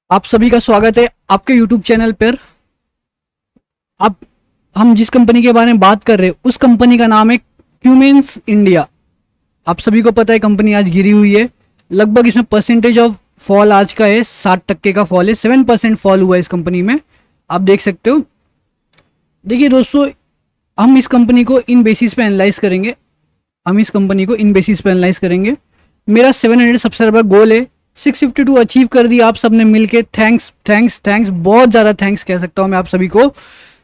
आप सभी का स्वागत है आपके YouTube चैनल पर। अब हम जिस कंपनी के बारे में बात कर रहे हैं उस कंपनी का नाम है क्यूमेंस इंडिया। आप सभी को पता है कंपनी आज गिरी हुई है। लगभग इसमें परसेंटेज ऑफ फॉल आज का है 60% का फॉल है। 7% फॉल हुआ है इस कंपनी में, आप देख सकते हो। देखिए दोस्तों, हम इस कंपनी को इन बेसिस पे एनालाइज करेंगे। मेरा 700 सब्सक्राइबर गोल है, 652 अचीव कर दिया आप सबने मिलके। थैंक्स थैंक्स थैंक्स, बहुत ज़्यादा थैंक्स कह सकता हूँ मैं आप सभी को।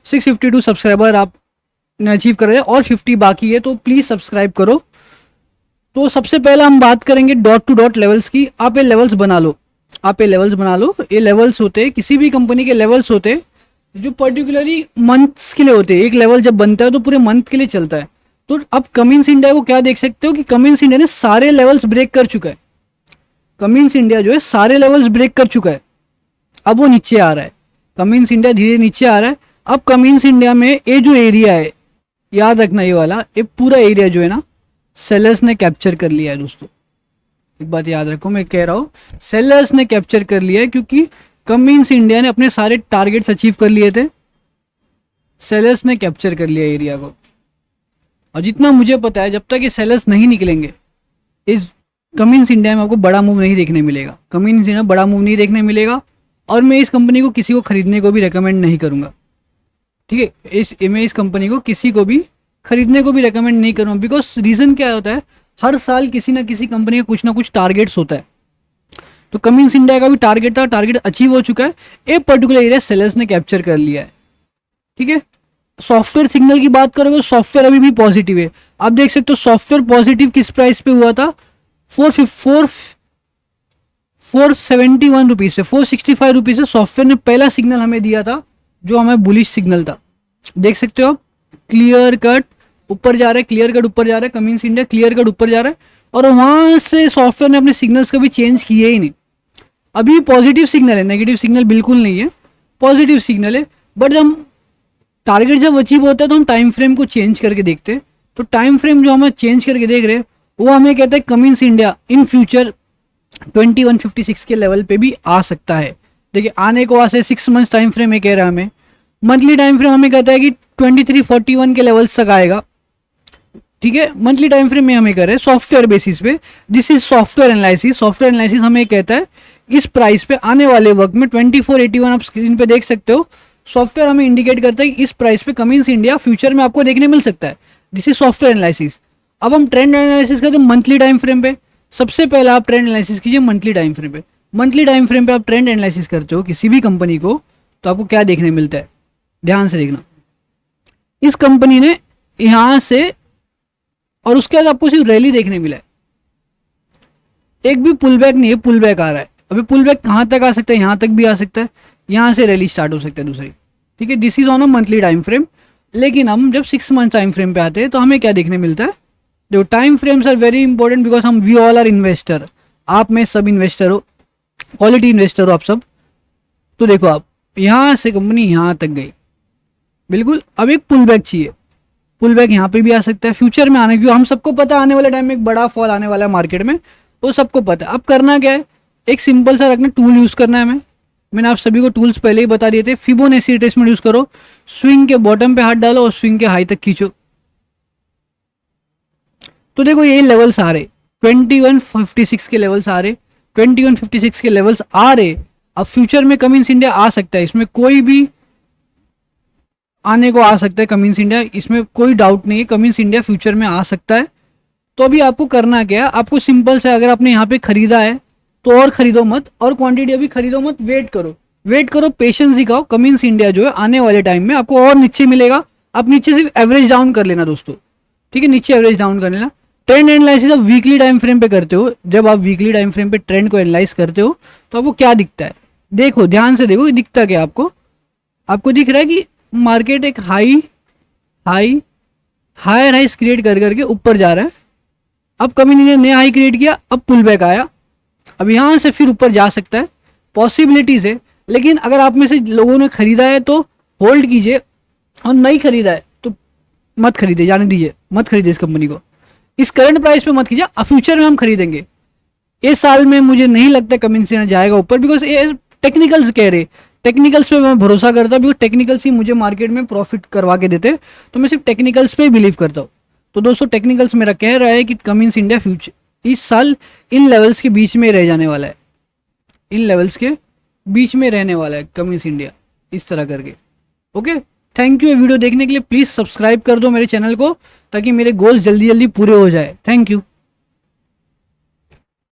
652 सब्सक्राइबर आपने अचीव कर रहे हैं और 50 बाकी है, तो प्लीज़ सब्सक्राइब करो। तो सबसे पहले हम बात करेंगे डॉट टू डॉट लेवल्स की। आप ये लेवल्स बना लो। ये लेवल्स होते हैं, किसी भी कंपनी के लेवल्स होते हैं जो पर्टिकुलरली मंथ्स के लिए होते हैं। एक लेवल जब बनता है तो पूरे मंथ के लिए चलता है। तो अब कमिंस इंडिया को क्या देख सकते हो कि कमिंस इंडिया ने सारे लेवल्स ब्रेक कर चुका है। कमिंस इंडिया जो है सारे लेवल्स ब्रेक कर चुका है। अब वो नीचे आ रहा है। कमिंस इंडिया धीरे नीचे आ रहा है। अब कमिंस इंडिया में ये जो एरिया है, याद रखना, ये वाला ये पूरा एरिया जो है ना, सेलर्स ने कैप्चर कर लिया है दोस्तों। एक बात याद रखो, मैं कह रहा हूँ सेलर्स ने कैप्चर कर लिया है, क्योंकि कमिंस इंडिया ने अपने सारे टारगेट्स अचीव कर लिए थे। सेलर्स ने कैप्चर कर लिया एरिया को। और जितना मुझे पता है, जब तक ये सेलर्स नहीं निकलेंगे, इस कमिंस इंडिया में आपको बड़ा मूव नहीं देखने मिलेगा। और मैं इस कंपनी को किसी को खरीदने को भी रेकमेंड नहीं करूंगा। ठीक है, मैं इस कंपनी को किसी को भी खरीदने को भी रेकमेंड नहीं करूंगा। बिकॉज रीजन क्या होता है, हर साल किसी ना किसी कंपनी का कुछ ना कुछ टारगेट्स होता है। तो कमिंस इंडिया का भी टारगेट था, टारगेट अचीव हो चुका है। एक पर्टिकुलर एरिया सेलर्स ने कैप्चर कर लिया है। ठीक है, सॉफ्टवेयर सिग्नल की बात करोगे तो सॉफ्टवेयर अभी भी पॉजिटिव है। आप देख सकते हो सॉफ्टवेयर पॉजिटिव किस प्राइस पे हुआ था, 471 रुपीज पे, 465 रुपीज से सॉफ्टवेयर ने पहला सिग्नल हमें दिया था, जो हमें बुलिश सिग्नल था। देख सकते हो आप, क्लियर कट ऊपर जा रहा है, कमिंस इंडिया क्लियर कट ऊपर जा रहा है। और वहां से सॉफ्टवेयर ने अपने सिग्नल्स कभी चेंज किए ही नहीं। अभी पॉजिटिव सिग्नल है, नेगेटिव सिग्नल बिल्कुल नहीं है, पॉजिटिव सिग्नल है। बट जब टारगेट जब अचीव होता है तो हम टाइम फ्रेम को चेंज करके देखते हैं। तो टाइम फ्रेम जो हम चेंज करके देख रहे हैं वो हमें कहता है कमिंस इंडिया इन फ्यूचर 2156 के लेवल पे भी आ सकता है। देखिए, आने को वहां से 6 मंथ्स टाइम फ्रेम कह रहा है हमें। मंथली टाइम फ्रेम हमें कहता है कि 2341 के लेवल्स तक आएगा। ठीक है, मंथली टाइम फ्रेम में हमें कह रहे हैं सॉफ्टवेयर बेसिस पे। दिस इज सॉफ्टवेयर एनालिसिस हमें कहता है इस प्राइस पे आने वाले वक्त में 2481 आप स्क्रीन पे देख सकते हो। सॉफ्टवेयर हमें इंडिकेट करता है कि इस प्राइस पे कमिंस इंडिया फ्यूचर में आपको देखने मिल सकता है। This is software analysis. अब हम ट्रेंड एनालिसिस करते हैं मंथली टाइम फ्रेम पे। सबसे पहले आप ट्रेंड एनालिसिस कीजिए मंथली टाइम फ्रेम पे। मंथली टाइम फ्रेम पे आप ट्रेंड एनालिसिस करते हो किसी भी कंपनी को, तो आपको क्या देखने मिलता है, ध्यान से देखना। इस कंपनी ने यहां से और उसके बाद आपको सिर्फ रैली देखने मिला है, एक भी पुल बैक नहीं है। पुल बैक आ रहा है। अभी पुल बैक कहां तक आ सकता है, यहां तक भी आ सकता है, यहां से रैली स्टार्ट हो सकता है दूसरी। ठीक है, this is on a monthly time frame. लेकिन हम जब 6 मंथ टाइम फ्रेम पे आते हैं तो हमें क्या देखने मिलता है। देखो, time frames are very important because हम वी ऑल आर इन्वेस्टर। आप में सब इन्वेस्टर हो, क्वालिटी इन्वेस्टर हो आप सब। तो देखो, आप यहां से कंपनी यहां तक गई, बिल्कुल। अब एक पुल बैक चाहिए। पुल बैक यहाँ पे भी आ सकता है, फ्यूचर में आने की। हम सबको पता है आने वाले टाइम में एक बड़ा फॉल आने वाला है मार्केट में, वो सबको पता है। अब करना क्या है, एक सिंपल सा रखना टूल यूज करना है हमें। मैंने आप सभी को टूल्स पहले ही बता दिए थे। फिबोनाची रिट्रेसमेंट यूज करो, स्विंग के बॉटम पे हाथ डालो और स्विंग के हाई तक खींचो। तो देखो, ये लेवल्स आ रहे, 2156 के लेवल्स आ रहे, 2156 के लेवल्स आ रहे। अब फ्यूचर में कमिंस इंडिया आ सकता है, इसमें कोई भी आने को आ सकता है। कमिंस इंडिया, इसमें कोई डाउट नहीं है, कमिंस इंडिया फ्यूचर में आ सकता है। तो अभी आपको करना क्या है, आपको सिंपल से, अगर आपने यहाँ पे खरीदा है तो और खरीदो मत, और क्वांटिटी अभी खरीदो मत, वेट करो, पेशेंस दिखाओ। कमिंस इंडिया जो है आने वाले टाइम में आपको और नीचे मिलेगा। आप नीचे सिर्फ एवरेज डाउन कर लेना दोस्तों। ठीक है, नीचे एवरेज डाउन कर लेना। ट्रेंड एनालिसिस आप वीकली टाइम फ्रेम पे करते हो। जब आप वीकली टाइम फ्रेम पे ट्रेंड को एनालाइज करते हो तो आपको क्या दिखता है, देखो, ध्यान से देखो, दिखता क्या आपको दिख रहा है कि मार्केट एक हायर हाइस क्रिएट कर करके ऊपर जा रहा है। अब कंपनी ने नया हाई क्रिएट किया, अब पुल बैक आया, अब यहां से फिर ऊपर जा सकता है, पॉसिबिलिटीज है। लेकिन अगर आप में से लोगों ने खरीदा है तो होल्ड कीजिए, और नहीं खरीदा है तो मत खरीदे, जाने दीजिए, मत खरीदे इस कंपनी को। इस करंट प्राइस पे मत कीजिए, फ्यूचर में हम खरीदेंगे। इस साल में मुझे नहीं लगता कमिंस इंडिया जाएगा ऊपर, बिकॉज ये टेक्निकल्स कह रहे, टेक्निकल्स पे मैं भरोसा करता हूँ, बिकॉज टेक्निकल्स ही मुझे मार्केट में प्रॉफिट करवा के देते, तो मैं सिर्फ टेक्निकल्स पे बिलीव करता हूँ। तो दोस्तों टेक्निकल्स मेरा कह रहा है कि कमिंस इंडिया फ्यूचर इस साल इन लेवल्स के बीच में रह जाने वाला है, इन लेवल्स के बीच में रहने वाला है कमिंस इंडिया, इस तरह करके। ओके, थैंक यू ये वीडियो देखने के लिए। प्लीज़ सब्सक्राइब कर दो मेरे चैनल को, ताकि मेरे गोल्स जल्दी जल्दी पूरे हो जाए। Thank you.